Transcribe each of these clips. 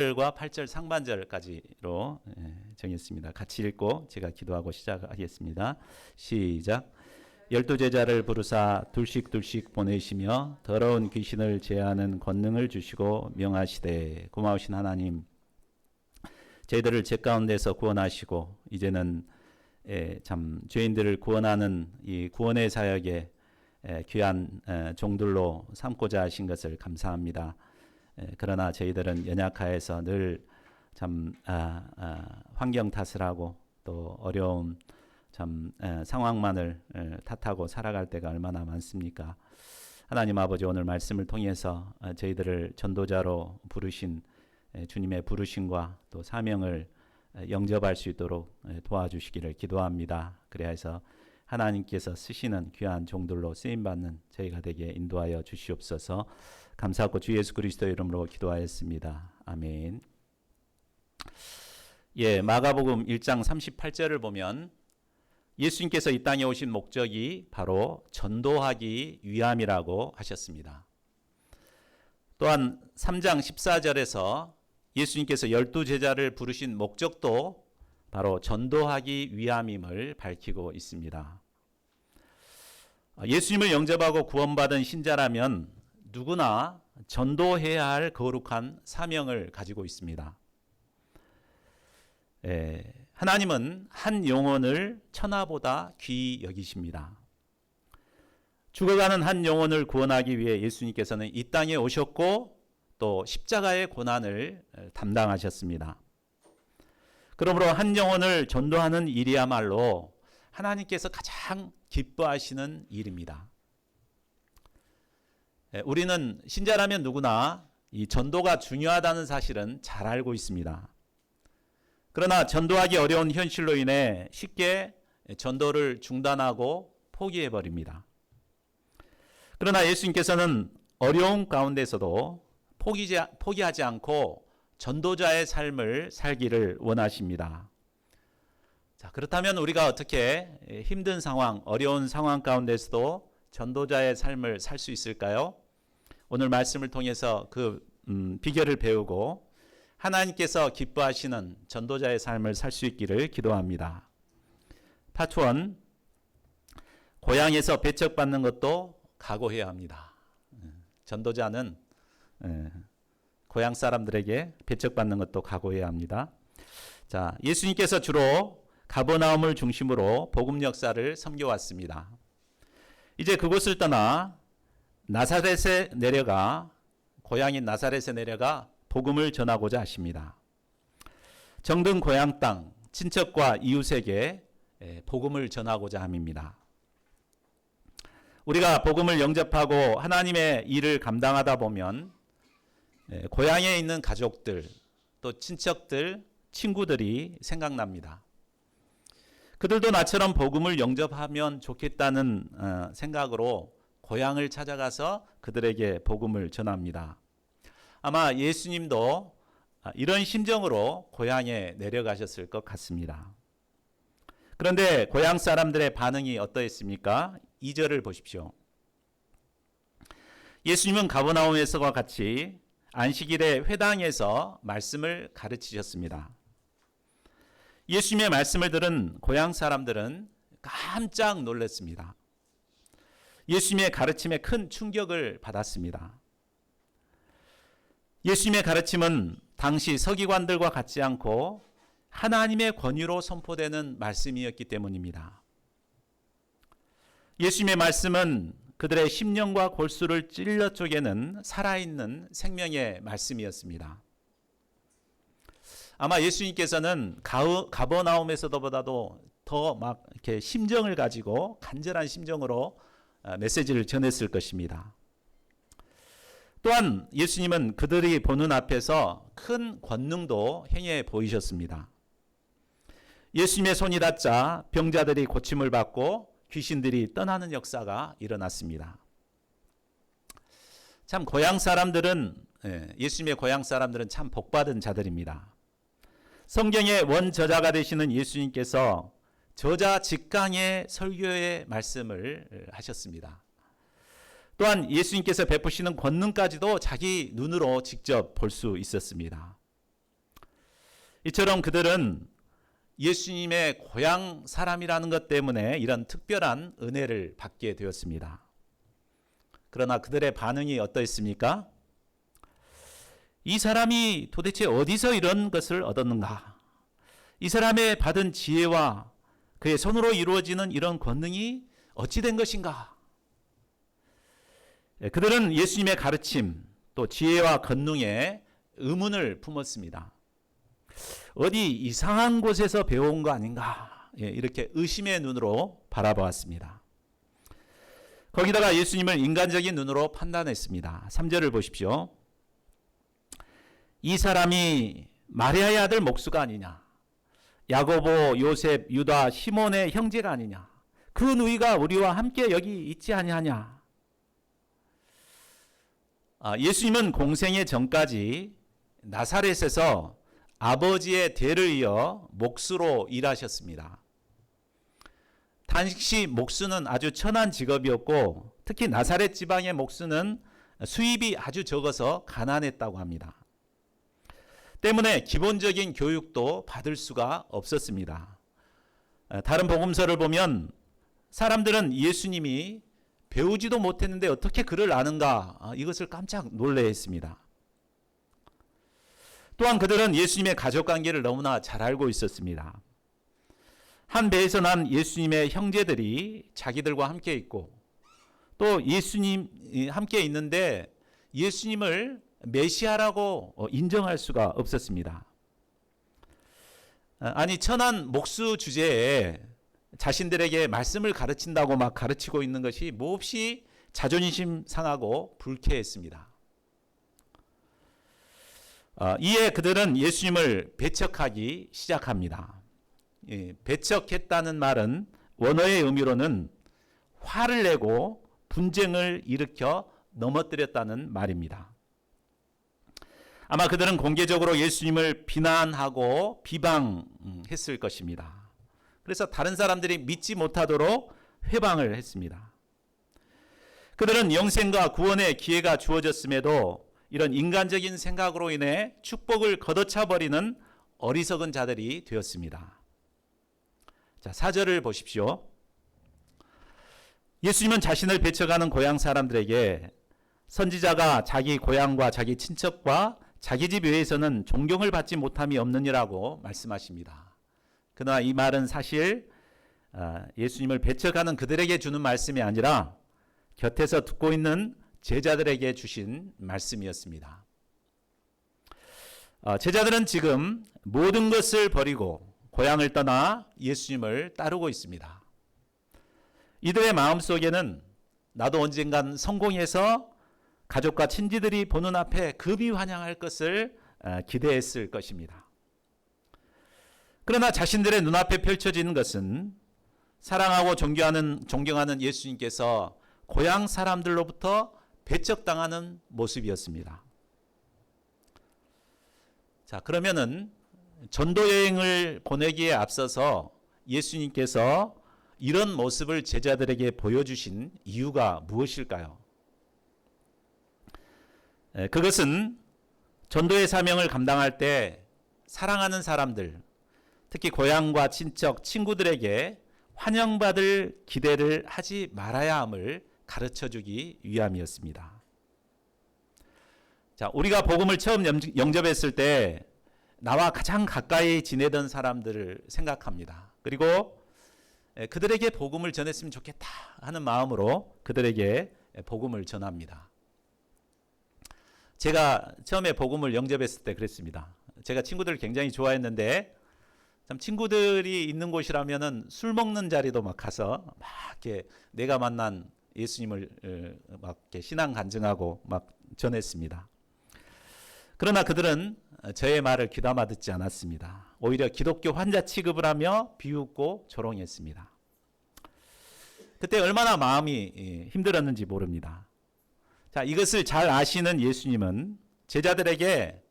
과 8절 상반절까지로 정했습니다. 같이 읽고 제가 기도하고 시작하겠습니다. 시작. 12제자를 부르사 둘씩 보내시며 더러운 귀신을 제하는 권능을 주시고 명하시되, 고마우신 하나님, 저희들을 죄 가운데서 구원하시고 이제는 참 죄인들을 구원하는 이 구원의 사역에 귀한 종들로 삼고자 하신 것을 감사합니다. 그러나 저희들은 연약하여서 늘 참 환경 탓을 하고 또 어려움 참 상황만을 탓하고 살아갈 때가 얼마나 많습니까? 하나님 아버지, 오늘 말씀을 통해서 저희들을 전도자로 부르신 주님의 부르심과 또 사명을 영접할 수 있도록 도와주시기를 기도합니다. 그래서 하나님께서 쓰시는 귀한 종들로 쓰임받는 저희가 되게 인도하여 주시옵소서. 감사하고 주 예수 그리스도의 이름으로 기도하였습니다. 아멘. 마가복음 1장 38절을 보면 예수님께서 이 땅에 오신 목적이 바로 전도하기 위함이라고 하셨습니다. 또한 3장 14절에서 예수님께서 12제자를 부르신 목적도 바로 전도하기 위함임을 밝히고 있습니다. 예수님을 영접하고 구원받은 신자라면 누구나 전도해야 할 거룩한 사명을 가지고 있습니다. 하나님은 한 영혼을 천하보다 귀히 여기십니다. 죽어가는 한 영혼을 구원하기 위해 예수님께서는 이 땅에 오셨고 또 십자가의 고난을 담당하셨습니다. 그러므로 한 영혼을 전도하는 일이야말로 하나님께서 가장 기뻐하시는 일입니다. 우리는 신자라면 누구나 이 전도가 중요하다는 사실은 잘 알고 있습니다. 그러나 전도하기 어려운 현실로 인해 쉽게 전도를 중단하고 포기해버립니다. 그러나 예수님께서는 어려운 가운데서도 포기하지 않고 전도자의 삶을 살기를 원하십니다. 자, 그렇다면 우리가 어떻게 힘든 상황, 어려운 상황 가운데서도 전도자의 삶을 살 수 있을까요? 오늘 말씀을 통해서 그 비결을 배우고 하나님께서 기뻐하시는 전도자의 삶을 살 수 있기를 기도합니다. 파트 1, 고향에서 배척받는 것도 각오해야 합니다. 전도자는 고향 사람들에게 배척받는 것도 각오해야 합니다. 자, 예수님께서 주로 가버나움을 중심으로 복음 역사를 섬겨왔습니다. 이제 그곳을 떠나 나사렛에 내려가, 고향인 나사렛에 내려가 복음을 전하고자 하십니다. 정든 고향 땅, 친척과 이웃에게 복음을 전하고자 함입니다. 우리가 복음을 영접하고 하나님의 일을 감당하다 보면 고향에 있는 가족들, 또 친척들, 친구들이 생각납니다. 그들도 나처럼 복음을 영접하면 좋겠다는 생각으로 고향을 찾아가서 그들에게 복음을 전합니다. 아마 예수님도 이런 심정으로 고향에 내려가셨을 것 같습니다. 그런데 고향 사람들의 반응이 어떠했습니까? 2절을 보십시오. 예수님은 가버나움에서와 같이 안식일에 회당에서 말씀을 가르치셨습니다. 예수님의 말씀을 들은 고향 사람들은 깜짝 놀랐습니다. 예수님의 가르침에 큰 충격을 받았습니다. 예수님의 가르침은 당시 서기관들과 같지 않고 하나님의 권위로 선포되는 말씀이었기 때문입니다. 예수님의 말씀은 그들의 심령과 골수를 찔러 쪼개는 살아있는 생명의 말씀이었습니다. 아마 예수님께서는 가버나움에서보다도 더 막 이렇게 심정을 가지고 간절한 심정으로 메시지를 전했을 것입니다. 또한 예수님은 그들이 보는 앞에서 큰 권능도 행해 보이셨습니다. 예수님의 손이 닿자 병자들이 고침을 받고 귀신들이 떠나는 역사가 일어났습니다. 참 예수님의 고향 사람들은 참 복받은 자들입니다. 성경의 원저자가 되시는 예수님께서 저자 직강의 설교의 말씀을 하셨습니다. 또한 예수님께서 베푸시는 권능까지도 자기 눈으로 직접 볼 수 있었습니다. 이처럼 그들은 예수님의 고향 사람이라는 것 때문에 이런 특별한 은혜를 받게 되었습니다. 그러나 그들의 반응이 어떠했습니까? 이 사람이 도대체 어디서 이런 것을 얻었는가? 이 사람의 받은 지혜와 그의 손으로 이루어지는 이런 권능이 어찌 된 것인가? 그들은 예수님의 가르침 또 지혜와 권능에 의문을 품었습니다. 어디 이상한 곳에서 배운 거 아닌가? 이렇게 의심의 눈으로 바라보았습니다. 거기다가 예수님을 인간적인 눈으로 판단했습니다. 3절을 보십시오. 이 사람이 마리아의 아들 목수가 아니냐? 야고보, 요셉, 유다, 시몬의 형제가 아니냐? 그 누이가 우리와 함께 여기 있지 아니하냐? 예수님은 공생의 전까지 나사렛에서 아버지의 대를 이어 목수로 일하셨습니다. 당시 목수는 아주 천한 직업이었고 특히 나사렛 지방의 목수는 수입이 아주 적어서 가난했다고 합니다. 때문에 기본적인 교육도 받을 수가 없었습니다. 다른 복음서를 보면 사람들은 예수님이 배우지도 못했는데 어떻게 글을 아는가 이것을 깜짝 놀라했습니다. 또한 그들은 예수님의 가족관계를 너무나 잘 알고 있었습니다. 한 배에서 난 예수님의 형제들이 자기들과 함께 있고 또 예수님 함께 있는데 예수님을 메시아라고 인정할 수가 없었습니다. 아니 천한 목수 주제에 자신들에게 말씀을 가르친다고 막 가르치고 있는 것이 몹시 자존심 상하고 불쾌했습니다. 이에 그들은 예수님을 배척하기 시작합니다. 배척했다는 말은 원어의 의미로는 화를 내고 분쟁을 일으켜 넘어뜨렸다는 말입니다. 아마 그들은 공개적으로 예수님을 비난하고 비방했을 것입니다. 그래서 다른 사람들이 믿지 못하도록 회방을 했습니다. 그들은 영생과 구원의 기회가 주어졌음에도 이런 인간적인 생각으로 인해 축복을 걷어차버리는 어리석은 자들이 되었습니다. 자, 4절을 보십시오. 예수님은 자신을 배척하는 고향 사람들에게 선지자가 자기 고향과 자기 친척과 자기 집 외에서는 존경을 받지 못함이 없느니라고 말씀하십니다. 그러나 이 말은 사실 예수님을 배척하는 그들에게 주는 말씀이 아니라 곁에서 듣고 있는 제자들에게 주신 말씀이었습니다. 제자들은 지금 모든 것을 버리고 고향을 떠나 예수님을 따르고 있습니다. 이들의 마음속에는 나도 언젠간 성공해서 가족과 친지들이 보는 앞에 급이 환영할 것을 기대했을 것입니다. 그러나 자신들의 눈앞에 펼쳐지는 것은 사랑하고 존경하는 예수님께서 고향 사람들로부터 배척당하는 모습이었습니다. 자, 그러면은 전도 여행을 보내기에 앞서서 예수님께서 이런 모습을 제자들에게 보여주신 이유가 무엇일까요? 그것은 전도의 사명을 감당할 때 사랑하는 사람들, 특히 고향과 친척, 친구들에게 환영받을 기대를 하지 말아야 함을 가르쳐주기 위함이었습니다. 자, 우리가 복음을 처음 영접했을 때 나와 가장 가까이 지내던 사람들을 생각합니다. 그리고 그들에게 복음을 전했으면 좋겠다 하는 마음으로 그들에게 복음을 전합니다. 제가 처음에 복음을 영접했을 때 그랬습니다. 제가 친구들을 굉장히 좋아했는데 참 친구들이 있는 곳이라면은 술 먹는 자리도 막 가서 막 이렇게 내가 만난 예수님을 막 이렇게 신앙 간증하고 막 전했습니다. 그러나 그들은 저의 말을 귀담아 듣지 않았습니다. 오히려 기독교 환자 취급을 하며 비웃고 조롱했습니다. 그때 얼마나 마음이 힘들었는지 모릅니다. 자, 이것을 잘 아시는 예수님은 제자들에게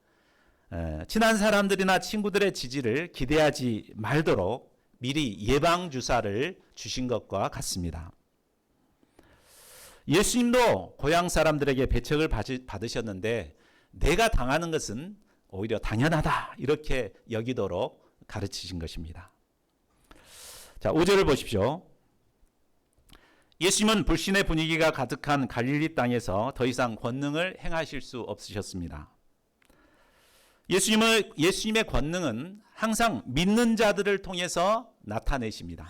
친한 사람들이나 친구들의 지지를 기대하지 말도록 미리 예방 주사를 주신 것과 같습니다. 예수님도 고향 사람들에게 배척을 받으셨는데 내가 당하는 것은 오히려 당연하다 이렇게 여기도록 가르치신 것입니다. 자, 5절을 보십시오. 예수님은 불신의 분위기가 가득한 갈릴리 땅에서 더 이상 권능을 행하실 수 없으셨습니다. 예수님의 권능은 항상 믿는 자들을 통해서 나타내십니다.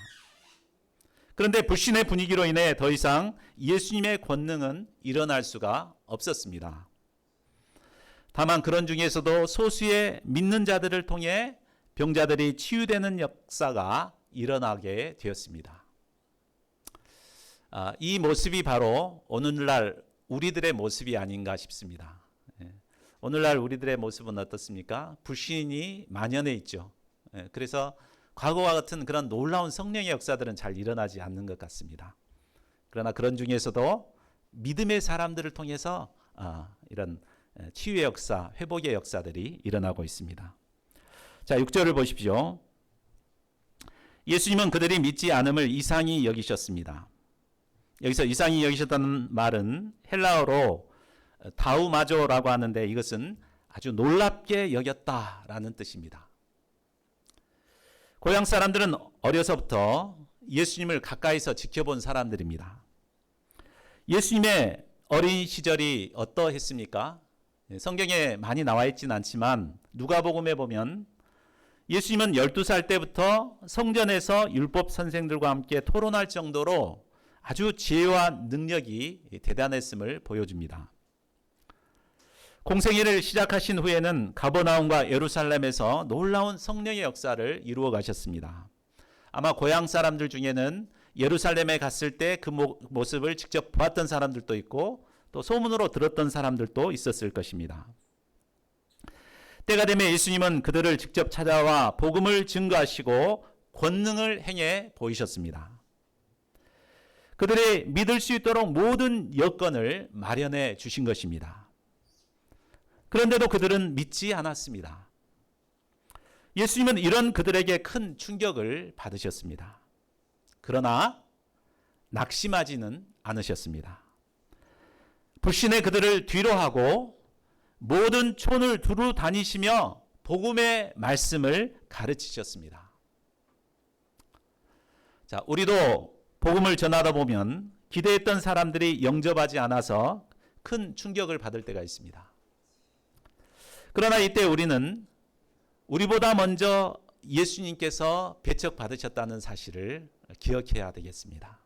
그런데 불신의 분위기로 인해 더 이상 예수님의 권능은 일어날 수가 없었습니다. 다만 그런 중에서도 소수의 믿는 자들을 통해 병자들이 치유되는 역사가 일어나게 되었습니다. 이 모습이 바로 오늘날 우리들의 모습이 아닌가 싶습니다. 오늘날 우리들의 모습은 어떻습니까? 불신이 만연해 있죠. 그래서 과거와 같은 그런 놀라운 성령의 역사들은 잘 일어나지 않는 것 같습니다. 그러나 그런 중에서도 믿음의 사람들을 통해서 이런 치유의 역사, 회복의 역사들이 일어나고 있습니다. 자, 6절을 보십시오. 예수님은 그들이 믿지 않음을 이상히 여기셨습니다. 여기서 이상히 여기셨다는 말은 헬라어로 다우마조라고 하는데 이것은 아주 놀랍게 여겼다라는 뜻입니다. 고향 사람들은 어려서부터 예수님을 가까이서 지켜본 사람들입니다. 예수님의 어린 시절이 어떠했습니까? 성경에 많이 나와 있지는 않지만 누가복음에 보면 예수님은 12살 때부터 성전에서 율법 선생들과 함께 토론할 정도로 아주 지혜와 능력이 대단했음을 보여줍니다. 공생애를 시작하신 후에는 가버나움과 예루살렘에서 놀라운 성령의 역사를 이루어 가셨습니다. 아마 고향 사람들 중에는 예루살렘에 갔을 때 그 모습을 직접 보았던 사람들도 있고 또 소문으로 들었던 사람들도 있었을 것입니다. 때가 되면 예수님은 그들을 직접 찾아와 복음을 증거하시고 권능을 행해 보이셨습니다. 그들이 믿을 수 있도록 모든 여건을 마련해 주신 것입니다. 그런데도 그들은 믿지 않았습니다. 예수님은 이런 그들에게 큰 충격을 받으셨습니다. 그러나 낙심하지는 않으셨습니다. 불신의 그들을 뒤로하고 모든 촌을 두루 다니시며 복음의 말씀을 가르치셨습니다. 자, 우리도 복음을 전하다 보면 기대했던 사람들이 영접하지 않아서 큰 충격을 받을 때가 있습니다. 그러나 이때 우리는 우리보다 먼저 예수님께서 배척받으셨다는 사실을 기억해야 되겠습니다.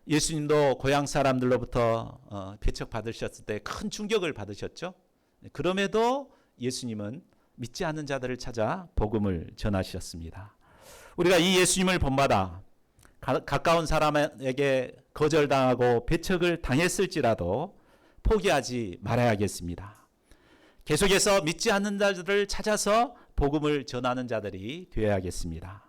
예수님도 고향 사람들로부터 배척받으셨을 때 큰 충격을 받으셨죠. 그럼에도 예수님은 믿지 않는 자들을 찾아 복음을 전하셨습니다. 우리가 이 예수님을 본받아 가까운 사람에게 거절당하고 배척을 당했을지라도 포기하지 말아야겠습니다. 계속해서 믿지 않는 자들을 찾아서 복음을 전하는 자들이 되어야겠습니다.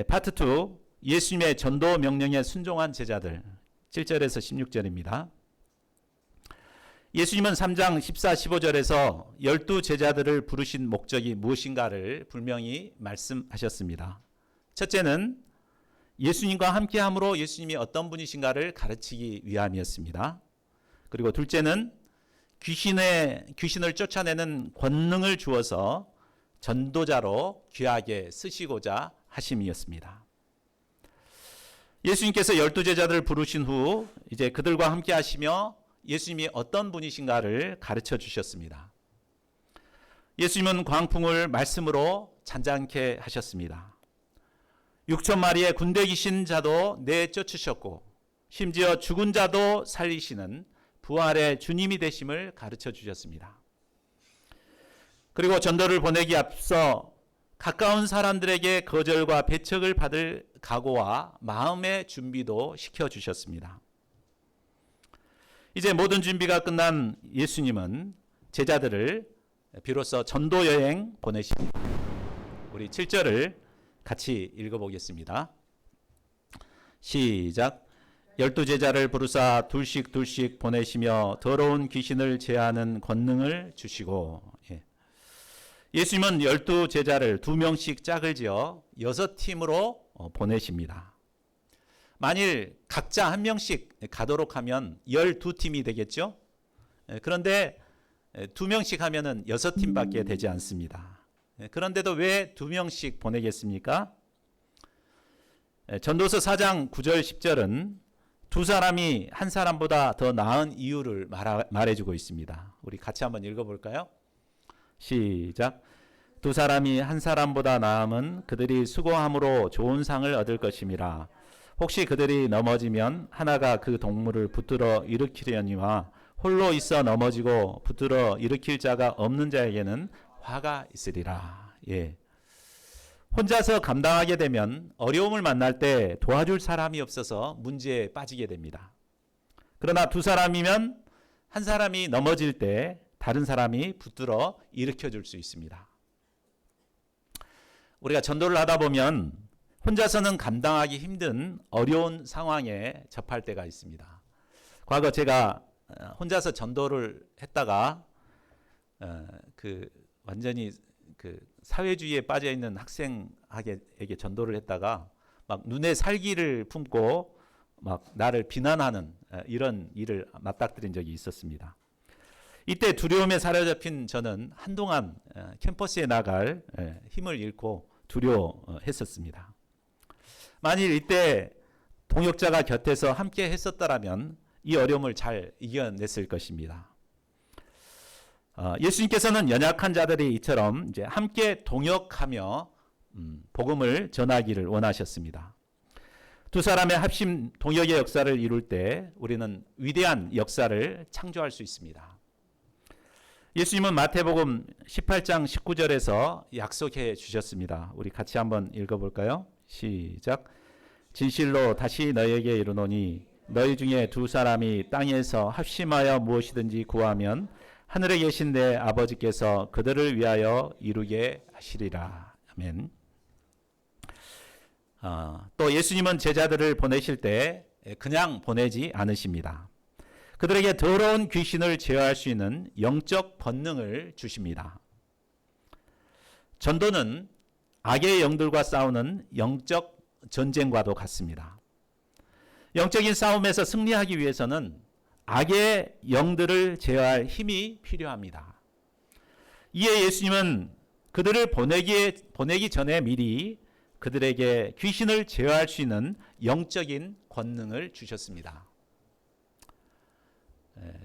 파트 2, 예수님의 전도 명령에 순종한 제자들, 7절에서 16절입니다. 예수님은 3장 14, 15절에서 12제자들을 부르신 목적이 무엇인가를 분명히 말씀하셨습니다. 첫째는 예수님과 함께함으로 예수님이 어떤 분이신가를 가르치기 위함이었습니다. 그리고 둘째는 귀신을 쫓아내는 권능을 주어서 전도자로 귀하게 쓰시고자 하심이었습니다. 예수님께서 12제자들을 부르신 후 이제 그들과 함께 하시며 예수님이 어떤 분이신가를 가르쳐 주셨습니다. 예수님은 광풍을 말씀으로 잔잔케 하셨습니다. 6천 마리의 군대 귀신 자도 내쫓으셨고 심지어 죽은 자도 살리시는 부활의 주님이 되심을 가르쳐 주셨습니다. 그리고 전도를 보내기 앞서 가까운 사람들에게 거절과 배척을 받을 각오와 마음의 준비도 시켜주셨습니다. 이제 모든 준비가 끝난 예수님은 제자들을 비로소 전도 여행 보내십니다. 우리 7절을 같이 읽어보겠습니다. 시작. 12제자를 부르사 둘씩 보내시며 더러운 귀신을 제하는 권능을 주시고. 예수님은 12제자를 2명씩 짝을 지어 6팀으로 보내십니다. 만일 각자 1명씩 가도록 하면 12팀이 되겠죠. 그런데 2명씩 하면은 6팀밖에 되지 않습니다. 그런데도 왜 2명씩 보내겠습니까? 전도서 4장 9절 10절은 두 사람이 한 사람보다 더 나은 이유를 말해주고 있습니다. 우리 같이 한번 읽어볼까요? 시작. 두 사람이 한 사람보다 나음은 그들이 수고함으로 좋은 상을 얻을 것임이라. 혹시 그들이 넘어지면 하나가 그 동물을 붙들어 일으키려니와 홀로 있어 넘어지고 붙들어 일으킬 자가 없는 자에게는 화가 있으리라. 예. 혼자서 감당하게 되면 어려움을 만날 때 도와줄 사람이 없어서 문제에 빠지게 됩니다. 그러나 두 사람이면 한 사람이 넘어질 때 다른 사람이 붙들어 일으켜 줄 수 있습니다. 우리가 전도를 하다 보면 혼자서는 감당하기 힘든 어려운 상황에 접할 때가 있습니다. 과거 제가 혼자서 전도를 했다가 완전히 사회주의에 빠져 있는 학생에게 전도를 했다가 막 눈에 살기를 품고 막 나를 비난하는 이런 일을 맞닥뜨린 적이 있었습니다. 이때 두려움에 사로잡힌 저는 한동안 캠퍼스에 나갈 힘을 잃고 두려워했었습니다. 만일 이때 동역자가 곁에서 함께 했었더라면 이 어려움을 잘 이겨냈을 것입니다. 예수님께서는 연약한 자들이 이처럼 이제 함께 동역하며 복음을 전하기를 원하셨습니다. 두 사람의 합심 동역의 역사를 이룰 때 우리는 위대한 역사를 창조할 수 있습니다. 예수님은 마태복음 18장 19절에서 약속해 주셨습니다. 우리 같이 한번 읽어볼까요? 시작. 진실로 다시 너희에게 이르노니 너희 중에 두 사람이 땅에서 합심하여 무엇이든지 구하면 하늘에 계신 내 아버지께서 그들을 위하여 이루게 하시리라. 아멘. 또 예수님은 제자들을 보내실 때 그냥 보내지 않으십니다. 그들에게 더러운 귀신을 제어할 수 있는 영적 권능을 주십니다. 전도는 악의 영들과 싸우는 영적 전쟁과도 같습니다. 영적인 싸움에서 승리하기 위해서는 악의 영들을 제어할 힘이 필요합니다. 이에 예수님은 그들을 보내기 전에 미리 그들에게 귀신을 제어할 수 있는 영적인 권능을 주셨습니다.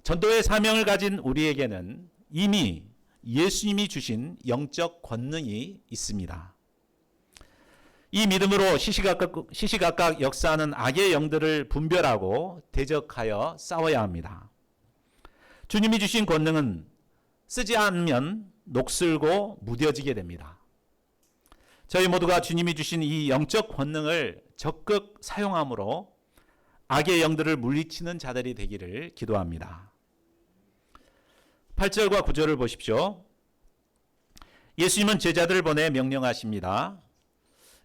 전도의 사명을 가진 우리에게는 이미 예수님이 주신 영적 권능이 있습니다. 이 믿음으로 시시각각 역사하는 악의 영들을 분별하고 대적하여 싸워야 합니다. 주님이 주신 권능은 쓰지 않으면 녹슬고 무뎌지게 됩니다. 저희 모두가 주님이 주신 이 영적 권능을 적극 사용함으로 악의 영들을 물리치는 자들이 되기를 기도합니다. 8절과 9절을 보십시오. 예수님은 제자들을 보내 명령하십니다.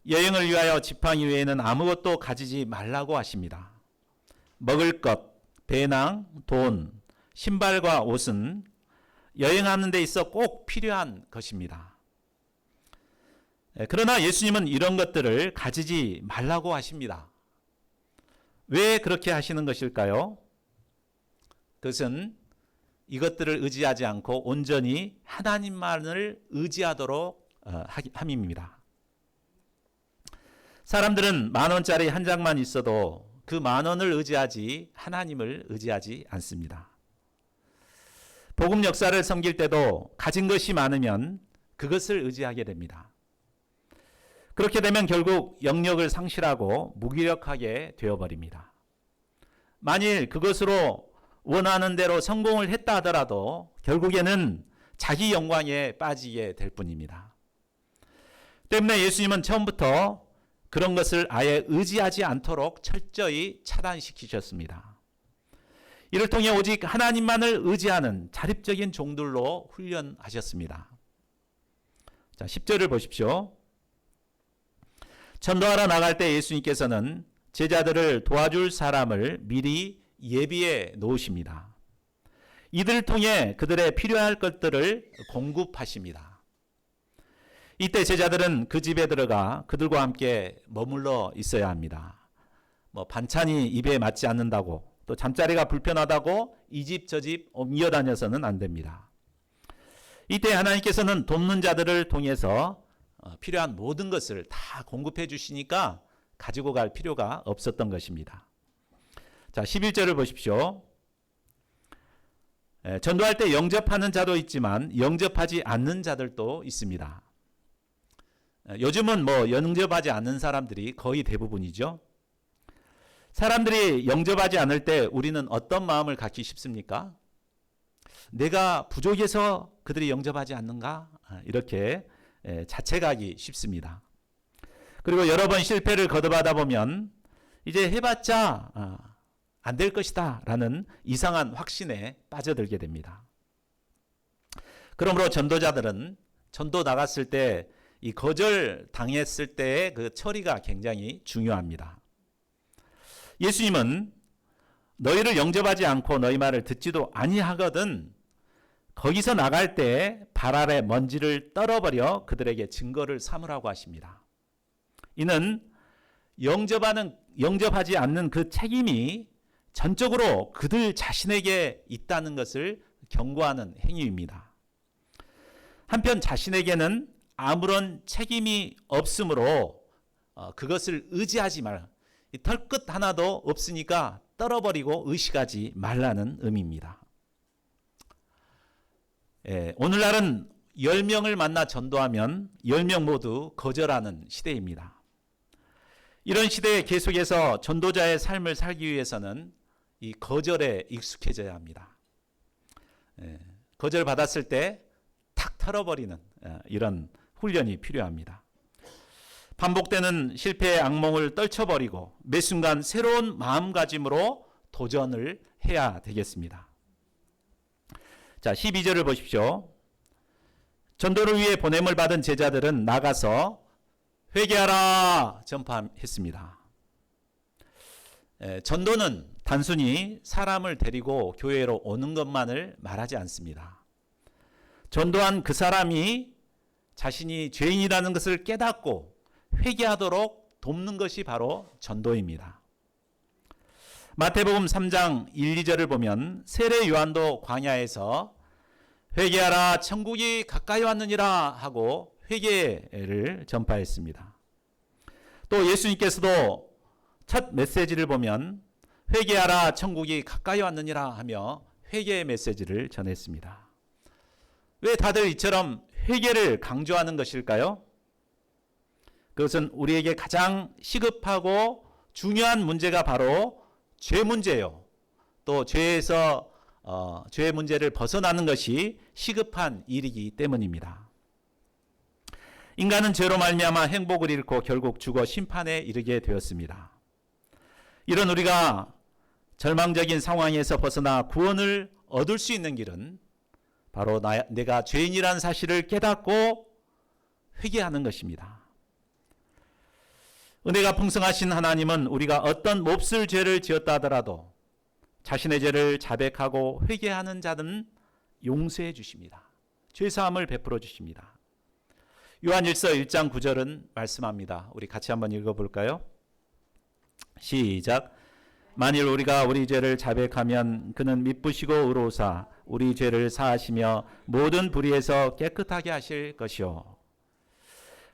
여행을 위하여 지팡이 외에는 아무것도 가지지 말라고 하십니다. 먹을 것, 배낭, 돈, 신발과 옷은 여행하는 데 있어 꼭 필요한 것입니다. 그러나 예수님은 이런 것들을 가지지 말라고 하십니다. 왜 그렇게 하시는 것일까요? 그것은 이것들을 의지하지 않고 온전히 하나님만을 의지하도록 함입니다. 사람들은 10,000원짜리 한 장만 있어도 그 10,000원을 의지하지 하나님을 의지하지 않습니다. 복음 역사를 섬길 때도 가진 것이 많으면 그것을 의지하게 됩니다. 그렇게 되면 결국 영역을 상실하고 무기력하게 되어버립니다. 만일 그것으로 원하는 대로 성공을 했다 하더라도 결국에는 자기 영광에 빠지게 될 뿐입니다. 때문에 예수님은 처음부터 그런 것을 아예 의지하지 않도록 철저히 차단시키셨습니다. 이를 통해 오직 하나님만을 의지하는 자립적인 종들로 훈련하셨습니다. 자, 10절을 보십시오. 전도하러 나갈 때 예수님께서는 제자들을 도와줄 사람을 미리 예비해 놓으십니다. 이들을 통해 그들의 필요할 것들을 공급하십니다. 이때 제자들은 그 집에 들어가 그들과 함께 머물러 있어야 합니다. 반찬이 입에 맞지 않는다고 또 잠자리가 불편하다고 이 집 저 집 옮겨 다녀서는 안 됩니다. 이때 하나님께서는 돕는 자들을 통해서 필요한 모든 것을 다 공급해 주시니까 가지고 갈 필요가 없었던 것입니다. 자, 11절을 보십시오. 전도할 때 영접하는 자도 있지만 영접하지 않는 자들도 있습니다. 요즘은 영접하지 않는 사람들이 거의 대부분이죠. 사람들이 영접하지 않을 때 우리는 어떤 마음을 갖기 쉽습니까? 내가 부족해서 그들이 영접하지 않는가? 이렇게 자책하기 쉽습니다. 그리고 여러 번 실패를 거듭하다 보면 이제 해봤자 안 될 것이다 라는 이상한 확신에 빠져들게 됩니다. 그러므로 전도자들은 전도 나갔을 때 이 거절 당했을 때의 그 처리가 굉장히 중요합니다. 예수님은 너희를 영접하지 않고 너희 말을 듣지도 아니하거든 거기서 나갈 때 발 아래 먼지를 떨어버려 그들에게 증거를 삼으라고 하십니다. 이는 영접하지 않는 그 책임이 전적으로 그들 자신에게 있다는 것을 경고하는 행위입니다. 한편 자신에게는 아무런 책임이 없으므로 그것을 의지하지 말라. 털끝 하나도 없으니까 떨어버리고 의식하지 말라는 의미입니다. 오늘날은 10명을 만나 전도하면 10명 모두 거절하는 시대입니다. 이런 시대에 계속해서 전도자의 삶을 살기 위해서는 이 거절에 익숙해져야 합니다. 거절받았을 때 탁 털어버리는 이런 훈련이 필요합니다. 반복되는 실패의 악몽을 떨쳐버리고 매 순간 새로운 마음가짐으로 도전을 해야 되겠습니다. 자, 12절을 보십시오. 전도를 위해 보냄을 받은 제자들은 나가서 회개하라 전파했습니다. 전도는 단순히 사람을 데리고 교회로 오는 것만을 말하지 않습니다. 전도한 그 사람이 자신이 죄인이라는 것을 깨닫고 회개하도록 돕는 것이 바로 전도입니다. 마태복음 3장 1, 2절을 보면 세례 요한도 광야에서 회개하라 천국이 가까이 왔느니라 하고 회개를 전파했습니다. 또 예수님께서도 첫 메시지를 보면 회개하라 천국이 가까이 왔느니라 하며 회개의 메시지를 전했습니다. 왜 다들 이처럼 회개를 강조하는 것일까요? 그것은 우리에게 가장 시급하고 중요한 문제가 바로 죄 문제요. 또 죄에서 죄의 문제를 벗어나는 것이 시급한 일이기 때문입니다. 인간은 죄로 말미암아 행복을 잃고 결국 죽어 심판에 이르게 되었습니다. 이런 우리가 절망적인 상황에서 벗어나 구원을 얻을 수 있는 길은 바로 내가 죄인이라는 사실을 깨닫고 회개하는 것입니다. 은혜가 풍성하신 하나님은 우리가 어떤 몹쓸 죄를 지었다 하더라도 자신의 죄를 자백하고 회개하는 자는 용서해 주십니다. 죄사함을 베풀어 주십니다. 요한일서 1장 9절은 말씀합니다. 우리 같이 한번 읽어볼까요? 시작. 만일 우리가 우리 죄를 자백하면 그는 미쁘시고 의로우사 우리 죄를 사하시며 모든 불의에서 깨끗하게 하실 것이요.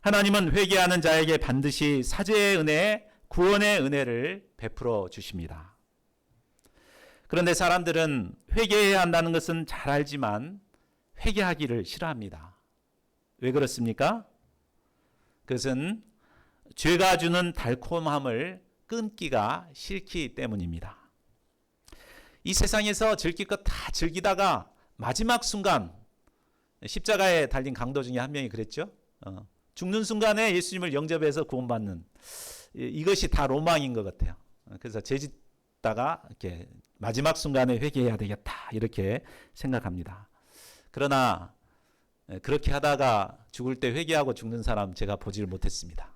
하나님은 회개하는 자에게 반드시 사죄의 은혜, 구원의 은혜를 베풀어 주십니다. 그런데 사람들은 회개해야 한다는 것은 잘 알지만 회개하기를 싫어합니다. 왜 그렇습니까? 그것은 죄가 주는 달콤함을 끊기가 싫기 때문입니다. 이 세상에서 즐길 것 다 즐기다가 마지막 순간, 십자가에 달린 강도 중에 한 명이 그랬죠. 죽는 순간에 예수님을 영접해서 구원받는, 이것이 다 로망인 것 같아요. 그래서 죄 짓다가 이렇게 마지막 순간에 회개해야 되겠다 이렇게 생각합니다. 그러나 그렇게 하다가 죽을 때 회개하고 죽는 사람 제가 보지를 못했습니다.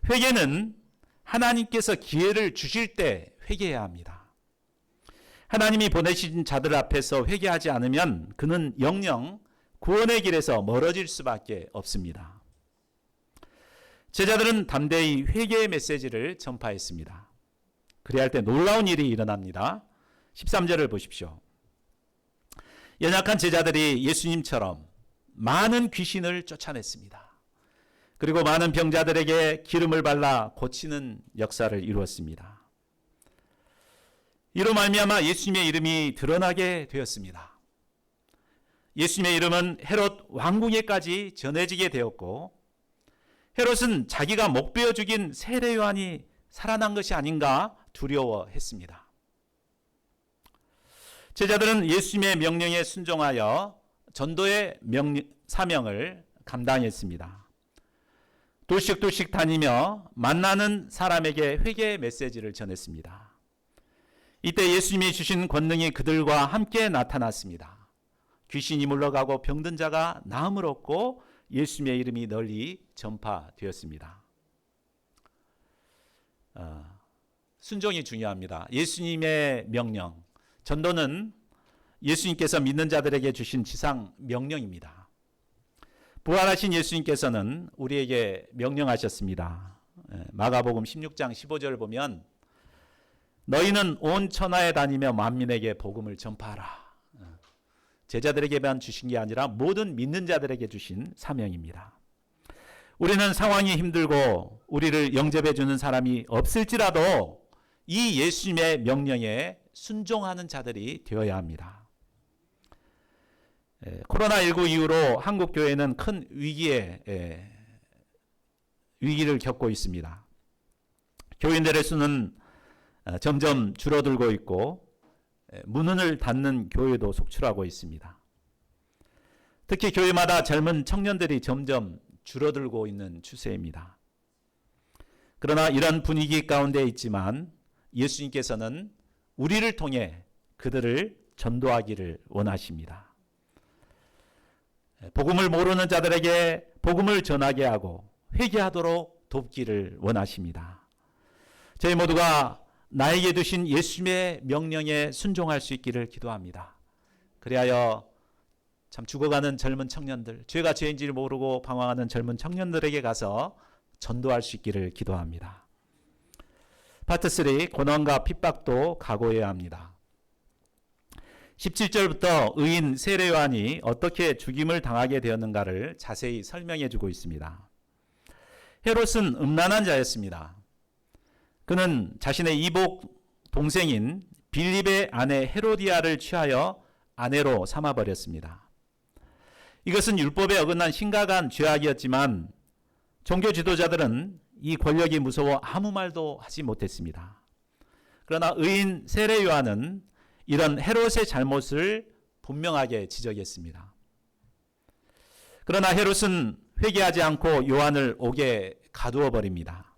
회개는 하나님께서 기회를 주실 때 회개해야 합니다. 하나님이 보내신 자들 앞에서 회개하지 않으면 그는 영영 구원의 길에서 멀어질 수밖에 없습니다. 제자들은 담대히 회개의 메시지를 전파했습니다. 그래야 할 때 놀라운 일이 일어납니다. 13절을 보십시오. 연약한 제자들이 예수님처럼 많은 귀신을 쫓아냈습니다. 그리고 많은 병자들에게 기름을 발라 고치는 역사를 이루었습니다. 이로 말미암아 예수님의 이름이 드러나게 되었습니다. 예수님의 이름은 헤롯 왕궁에까지 전해지게 되었고, 헤롯은 자기가 목베어 죽인 세례 요한이 살아난 것이 아닌가 두려워했습니다. 제자들은 예수님의 명령에 순종하여 전도의 사명을 감당했습니다. 도식도식 다니며 만나는 사람에게 회개의 메시지를 전했습니다. 이때 예수님이 주신 권능이 그들과 함께 나타났습니다. 귀신이 물러가고 병든 자가 나음을 얻고 예수님의 이름이 널리 전파되었습니다. 순종이 중요합니다. 예수님의 명령, 전도는 예수님께서 믿는 자들에게 주신 지상 명령입니다. 부활하신 예수님께서는 우리에게 명령하셨습니다. 마가복음 16장 15절을 보면 너희는 온 천하에 다니며 만민에게 복음을 전파하라. 제자들에게만 주신 게 아니라 모든 믿는 자들에게 주신 사명입니다. 우리는 상황이 힘들고 우리를 영접해 주는 사람이 없을지라도 이 예수님의 명령에 순종하는 자들이 되어야 합니다. 코로나19 이후로 한국 교회는 큰 위기를 겪고 있습니다. 교인들의 수는 점점 줄어들고 있고 문을 닫는 교회도 속출하고 있습니다. 특히 교회마다 젊은 청년들이 점점 줄어들고 있는 추세입니다. 그러나 이런 분위기 가운데 있지만 예수님께서는 우리를 통해 그들을 전도하기를 원하십니다. 복음을 모르는 자들에게 복음을 전하게 하고 회개하도록 돕기를 원하십니다. 저희 모두가 나에게 주신 예수님의 명령에 순종할 수 있기를 기도합니다. 그리하여 참 죽어가는 젊은 청년들, 죄가 죄인지를 모르고 방황하는 젊은 청년들에게 가서 전도할 수 있기를 기도합니다. 파트 3, 고난과 핍박도 각오해야 합니다. 17절부터 의인 세례 요한이 어떻게 죽임을 당하게 되었는가를 자세히 설명해 주고 있습니다. 헤롯은 음란한 자였습니다. 그는 자신의 이복 동생인 빌립의 아내 헤로디아를 취하여 아내로 삼아버렸습니다. 이것은 율법에 어긋난 심각한 죄악이었지만 종교 지도자들은 이 권력이 무서워 아무 말도 하지 못했습니다. 그러나 의인 세례 요한은 이런 헤롯의 잘못을 분명하게 지적했습니다. 그러나 헤롯은 회개하지 않고 요한을 옥에 가두어 버립니다.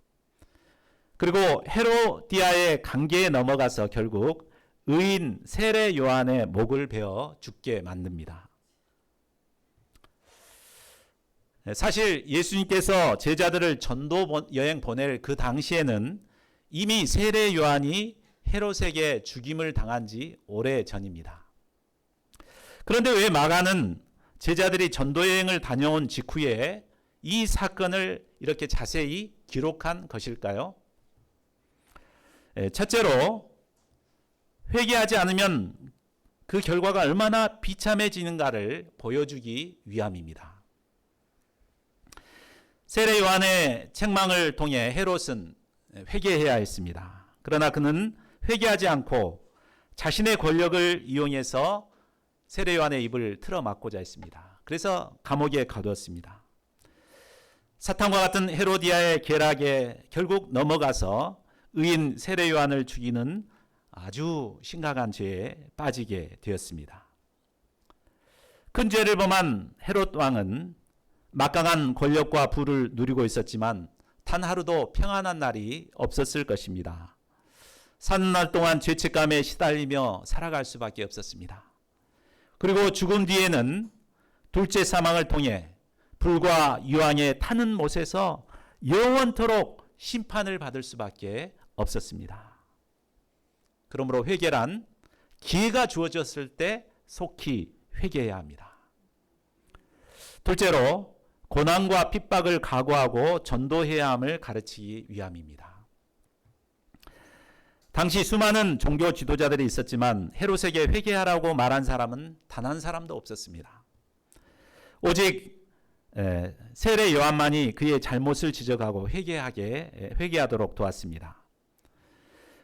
그리고 헤로디아의 관계에 넘어가서 결국 의인 세례 요한의 목을 베어 죽게 만듭니다. 사실 예수님께서 제자들을 전도 여행 보낼 그 당시에는 이미 세례 요한이 헤롯에게 죽임을 당한 지 오래 전입니다. 그런데 왜 마가는 제자들이 전도 여행을 다녀온 직후에 이 사건을 이렇게 자세히 기록한 것일까요? 첫째로 회개하지 않으면 그 결과가 얼마나 비참해지는가를 보여주기 위함입니다. 세례 요한의 책망을 통해 헤롯은 회개해야 했습니다. 그러나 그는 회개하지 않고 자신의 권력을 이용해서 세례 요한의 입을 틀어막고자 했습니다. 그래서 감옥에 가두었습니다. 사탄과 같은 헤로디아의 계략에 결국 넘어가서 의인 세례 요한을 죽이는 아주 심각한 죄에 빠지게 되었습니다. 큰 죄를 범한 헤롯 왕은 막강한 권력과 부를 누리고 있었지만 단 하루도 평안한 날이 없었을 것입니다. 사는 날 동안 죄책감에 시달리며 살아갈 수밖에 없었습니다. 그리고 죽음 뒤에는 둘째 사망을 통해 불과 유황에 타는 못에서 영원토록 심판을 받을 수밖에 없었습니다. 그러므로 회개란 기회가 주어졌을 때 속히 회개해야 합니다. 둘째로 고난과 핍박을 각오하고 전도해야 함을 가르치기 위함입니다. 당시 수많은 종교 지도자들이 있었지만 헤롯에게 회개하라고 말한 사람은 단 한 사람도 없었습니다. 오직 세례 요한만이 그의 잘못을 지적하고 회개하도록 도왔습니다.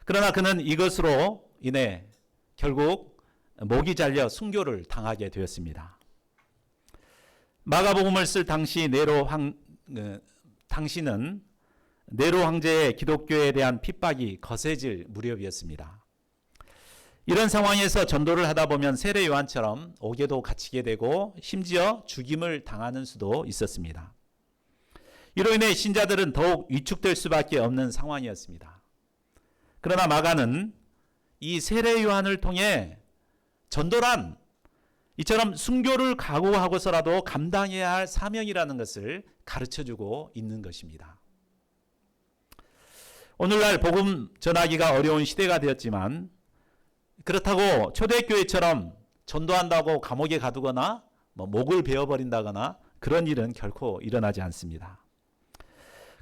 그러나 그는 이것으로 인해 결국 목이 잘려 순교를 당하게 되었습니다. 마가복음을 쓸 당시 당시는 네로 황제의 기독교에 대한 핍박이 거세질 무렵이었습니다. 이런 상황에서 전도를 하다 보면 세례 요한처럼 옥에도 갇히게 되고 심지어 죽임을 당하는 수도 있었습니다. 이로 인해 신자들은 더욱 위축될 수밖에 없는 상황이었습니다. 그러나 마가는 이 세례 요한을 통해 전도란 이처럼 순교를 각오하고서라도 감당해야 할 사명이라는 것을 가르쳐주고 있는 것입니다. 오늘날 복음 전하기가 어려운 시대가 되었지만 그렇다고 초대교회처럼 전도한다고 감옥에 가두거나 목을 베어버린다거나 그런 일은 결코 일어나지 않습니다.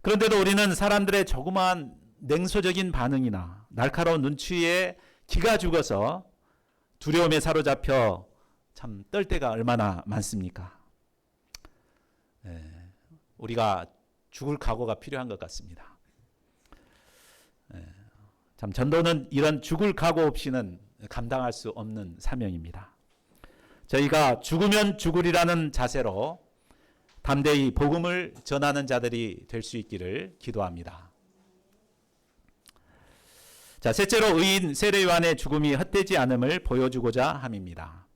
그런데도 우리는 사람들의 조그마한 냉소적인 반응이나 날카로운 눈치에 기가 죽어서 두려움에 사로잡혀 참 떨 때가 얼마나 많습니까? 우리가 죽을 각오가 필요한 것 같습니다. 참 전도는 이런 죽을 각오 없이는 감당할 수 없는 사명입니다. 저희가 죽으면 죽으리라는 자세로 담대히 복음을 전하는 자들이 될 수 있기를 기도합니다. 자, 셋째로 의인 세례 요한의 죽음이 헛되지 않음을 보여주고자 함입니다.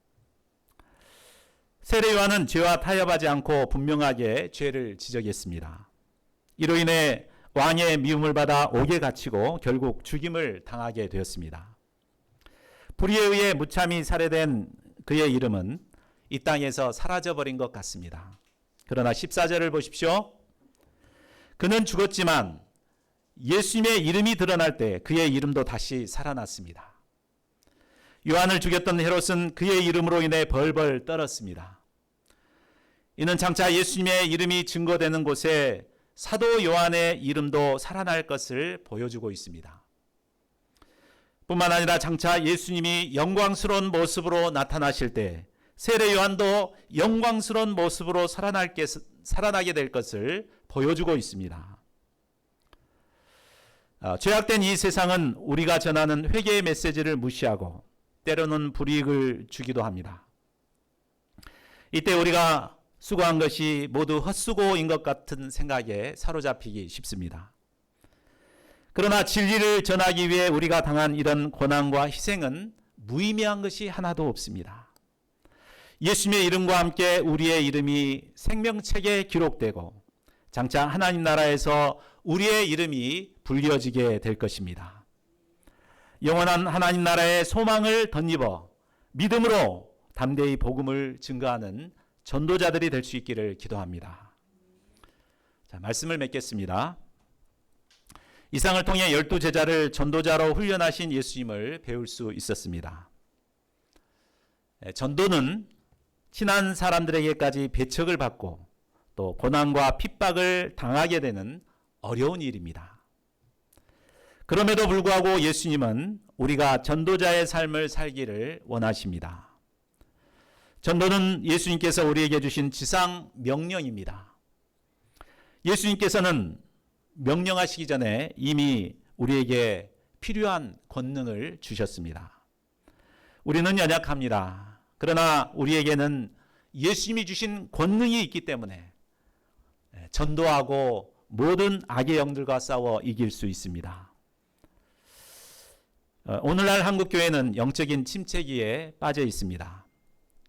세례 요한은 죄와 타협하지 않고 분명하게 죄를 지적했습니다. 이로 인해 왕의 미움을 받아 옥에 갇히고 결국 죽임을 당하게 되었습니다. 불의에 의해 무참히 살해된 그의 이름은 이 땅에서 사라져버린 것 같습니다. 그러나 14절을 보십시오. 그는 죽었지만 예수님의 이름이 드러날 때 그의 이름도 다시 살아났습니다. 요한을 죽였던 헤롯은 그의 이름으로 인해 벌벌 떨었습니다. 이는 장차 예수님의 이름이 증거되는 곳에 사도 요한의 이름도 살아날 것을 보여주고 있습니다. 뿐만 아니라 장차 예수님이 영광스러운 모습으로 나타나실 때 세례 요한도 영광스러운 모습으로 살아나게 될 것을 보여주고 있습니다. 죄악된 이 세상은 우리가 전하는 회개의 메시지를 무시하고 때로는 불이익을 주기도 합니다. 이때 우리가 수고한 것이 모두 헛수고인 것 같은 생각에 사로잡히기 쉽습니다. 그러나 진리를 전하기 위해 우리가 당한 이런 고난과 희생은 무의미한 것이 하나도 없습니다. 예수님의 이름과 함께 우리의 이름이 생명책에 기록되고 장차 하나님 나라에서 우리의 이름이 불려지게 될 것입니다. 영원한 하나님 나라의 소망을 덧입어 믿음으로 담대히 복음을 증거하는 전도자들이 될 수 있기를 기도합니다. 자, 말씀을 맺겠습니다. 이상을 통해 12제자를 전도자로 훈련하신 예수님을 배울 수 있었습니다. 전도는 친한 사람들에게까지 배척을 받고 또 고난과 핍박을 당하게 되는 어려운 일입니다. 그럼에도 불구하고 예수님은 우리가 전도자의 삶을 살기를 원하십니다. 전도는 예수님께서 우리에게 주신 지상 명령입니다. 예수님께서는 명령하시기 전에 이미 우리에게 필요한 권능을 주셨습니다. 우리는 연약합니다. 그러나 우리에게는 예수님이 주신 권능이 있기 때문에 전도하고 모든 악의 영들과 싸워 이길 수 있습니다. 오늘날 한국교회는 영적인 침체기에 빠져 있습니다.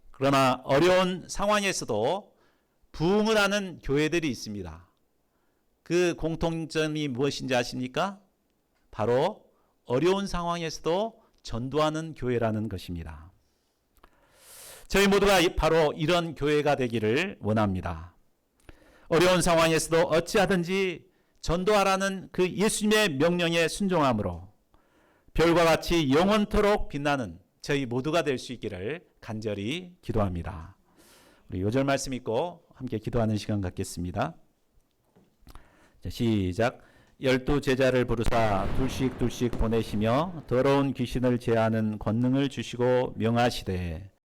그러나 어려운 상황에서도 부흥을 하는 교회들이 있습니다. 그 공통점이 무엇인지 아십니까? 바로 어려운 상황에서도 전도하는 교회라는 것입니다. 저희 모두가 바로 이런 교회가 되기를 원합니다. 어려운 상황에서도 어찌하든지 전도하라는 그 예수님의 명령에 순종함으로 별과 같이 영원토록 빛나는 저희 모두가 될 수 있기를 간절히 기도합니다. 우리 요절 말씀 읽고 함께 기도하는 시간 갖겠습니다. 자, 시작. 열두 제자를 부르사 둘씩 둘씩 보내시며 더러운 귀신을 제하는 권능을 주시고 명하시되